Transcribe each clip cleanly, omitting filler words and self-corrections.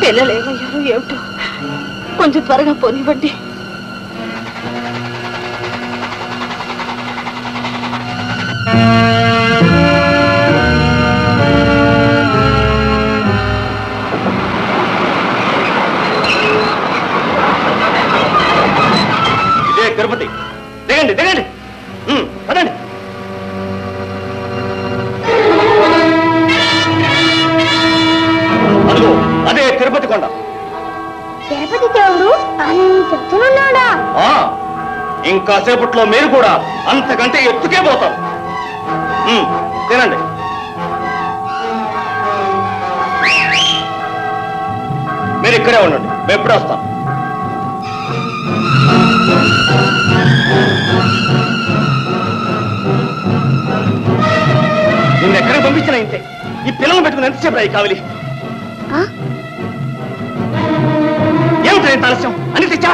పిల్లలు ఏమయ్యారో ఏమిటో కొంచెం త్వరగా పోనివ్వండి. ఇదే తిరుపతి. దిగండి దిగండి, పదండి. అదిగో అదే తిరుపతి కొండ. తిరుపతి దేవుడు అంతున్నాడా? ఇంకాసేపట్లో మీరు కూడా అంతకంటే ఎత్తుకే పోతారు. తినండి. మీరు ఇక్కడే ఉండండి, మేము ఎప్పుడే వస్తాం. నిన్ను ఎక్కడికి పంపించినా ఇంతే. ఈ పిల్లలు పెట్టుకుని ఎంతసేపు రాయి కావాలి? ఏమిటి ఎంత ఆలస్యం? అని తెచ్చా.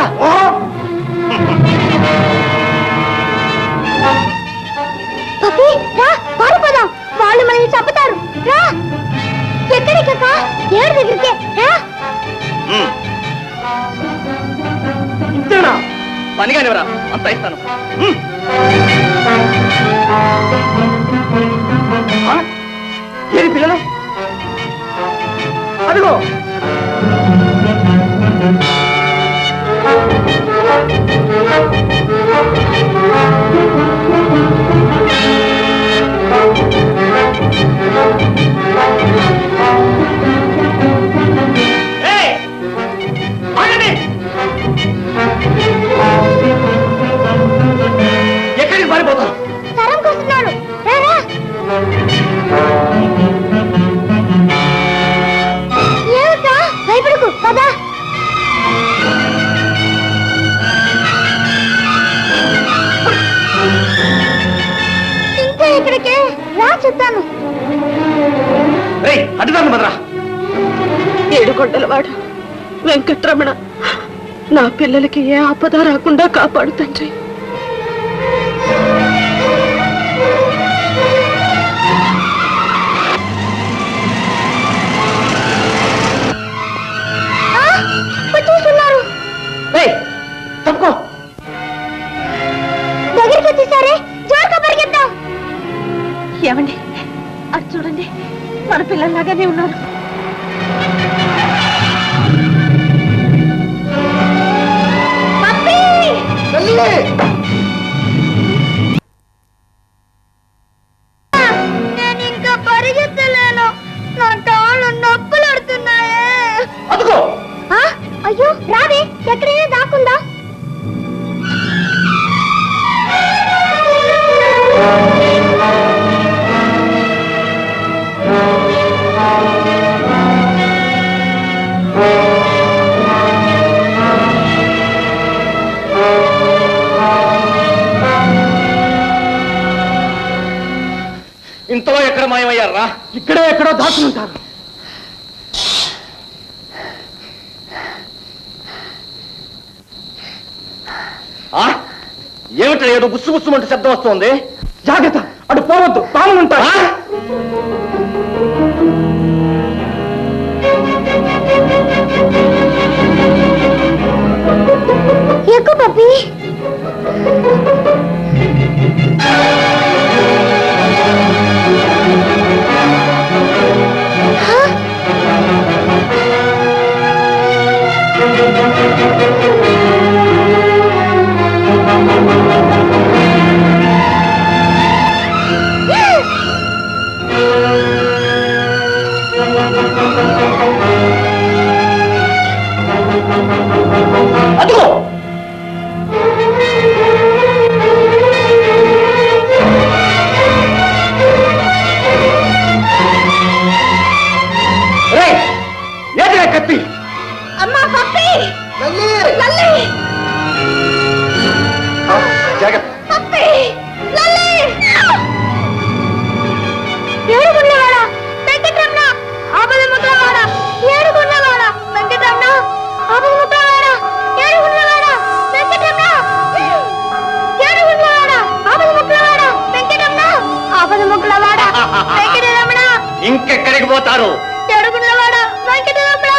వాళ్ళు మనల్ని చంపుతారు. రా. ఎక్కడికి? ఎవరి దగ్గరికి? ఇంతేనా? పనిగానివరా, అంత ఇస్తాను. ఏది పిల్లలు? అదిగో ఎక్కడికి పారిపోతాం? తరంకొస్తున్నాడు. ఏమిటా భయపడకు, పదా. ఇంకా ఇక్కడికే రా, చెప్తాను. అడ్డుదాన్ని మదరా. ఏడుకొండలవాడు వెంకట్రమణ, నా పిల్లలకి ఏ ఆపద రాకుండా కాపాడు తండ్రి. వచ్చేస్తున్నారు. తప్పుకో. దగ్గరికి వచ్చేసారే, జోరుగా పరిగెత్తాం. ఏమండి, అది చూడండి, మన పిల్లల్లాగానే ఉన్నారు. నేను ఇంకా పరిగెత్తలేను, నా కాళ్ళు నొప్పులు పడుతున్నాయే. అయ్యో రావే, ఎక్కడైనా దాక్కుందా? ఇంతలో ఎక్కడ మాయమయ్యారా? ఇక్కడే ఎక్కడో దాచుకుంటారు. ఏమిటో ఏదో గుస్సు గుస్సుమంటే శబ్దం వస్తుంది. జాగ్రత్త, అటు పోవద్దు, పాములు ఉంటాయి. ఎక్కు పప్పి. అదిగో ఏదిరా కత్తి? అమ్మా పప్పి, లల్లి, జాగ్రత్త. పప్పి, లల్లి. ఏడుకున్నవాడా వెంకటరమణ, ఆపద ముఖవాడా, ఏడుకున్నవాడా వెంకటరమణ, ఆపద ముఖవాడా, ఏడుకున్నవాడా వెంకటరమణ, ఏడుకున్నవాడా, ఆపద ముఖవాడా వెంకటరమణ, ఆపద ముఖవాడా వెంకటరమణ. ఇంకెక్కడికి పోతారు? ఏడుకున్నవాడా వెంకటరమణ,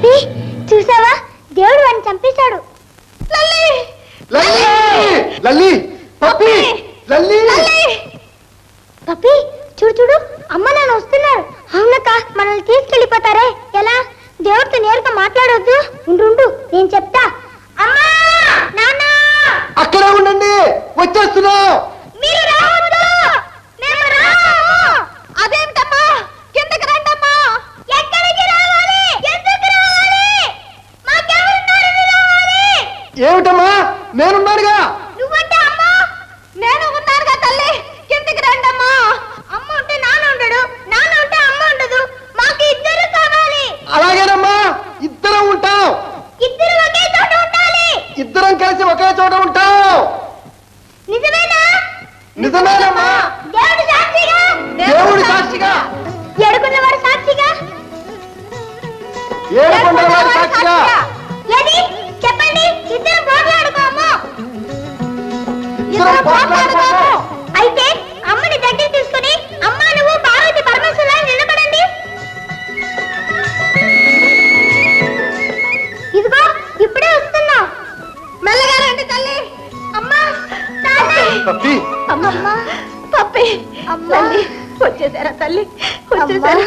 పప్పి చూసావా దేవుడు వాడిని చంపేశాడు. లల్లి లల్లి పప్పి లల్లి పప్పి చూడు చూడు అమ్మ నాన్న వస్తున్నారు. అవునక్క మనల్ని తీసుకెళ్ళిపోతారే ఎలా? దేవుడితో నేరుగా మాట్లాడొద్దు. ఉండు నేను చెప్తా. అమ్మా నాన్న అక్కడే ఉండండి, వచ్చేస్తున్నాం. మీరు రావద్దు. మేము రాము. అదేంటమ్మా? కిందకి రండమ్మా. ఎక్కడికి రావాలి? ఎందుకు రావాలి? మాకెవరున్నారు రావాలి? ఏమిటమ్మా, నేనున్నానుగా. నువ్వంటే అమ్మ, నేను ఉన్నానుగా తల్లి. కిందకి రండమ్మా. అమ్మ ఉంటే నాన్న ఉండడు, నాన్న ఉంటే అమ్మ ఉండదు. మాకు ఇద్దరు కావాలి. అలాగేనమ్మా, ఇద్దరం ఉంటాం. ఇద్దరు ఒకే చోట ఉండాలి. ఇద్దరం కలిసి ఒకే చోట ఉంటాం. నిజమేనా? నిజమేనమ్మా. దేవుడు సాక్షిగా. దేవుడు సాక్షిగా. ఏడుకున్నవాడు సాక్షిగా. ఏడుకొండలవాడు సాక్షిగా. ఏది చెప్పండి. ఇద్దరు పోట్లాడుకోము. ఇద్దరం పోట్లాడుకోము. అయితే అమ్మని దగ్గర తీసుకుని అమ్మ నువ్వు పార్వతి పరమేశ్వరులా నిలబడండి. ఇదిగో ఇప్పుడే వస్తున్నా. మెల్లగా రండి తల్లి. అమ్మా పప్పి అమ్మమ్మ పప్పి అమ్మ తల్లి వచ్చేసారా తల్లి, వచ్చేసారా?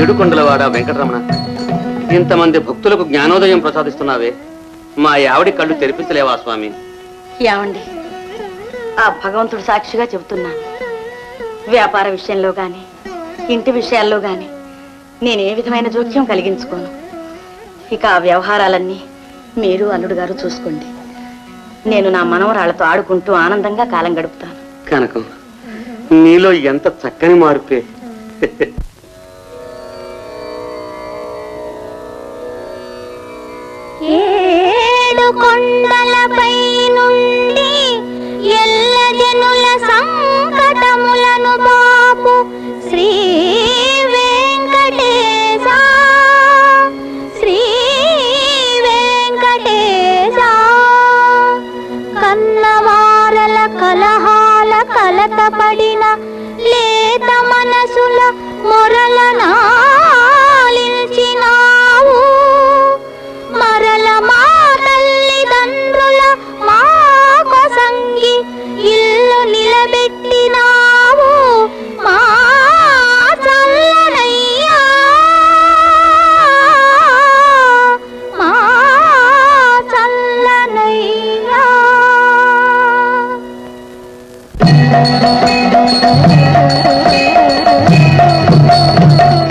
ఏడుకొండలవాడ వెంకటరమణ, ఇంతమంది భక్తులకు జ్ఞానోదయం ప్రసాదిస్తున్నావే, మా ఆవిడి కళ్ళు తెరిపించలేవా స్వామి? ఏమండి, ఆ భగవంతుడు సాక్షిగా చెబుతున్నాను, వ్యాపార విషయంలో గాని ఇంటి విషయాల్లో గాని నేను ఏ విధమైన జోక్యం కలిగించుకోను. ఇక ఆ వ్యవహారాలన్నీ మీరు అల్లుడు గారు చూసుకోండి. నేను నా మనవరాళ్లతో ఆడుకుంటూ ఆనందంగా కాలం గడుపుతాను. కనకం, నీలో ఎంత చక్కని మార్పే.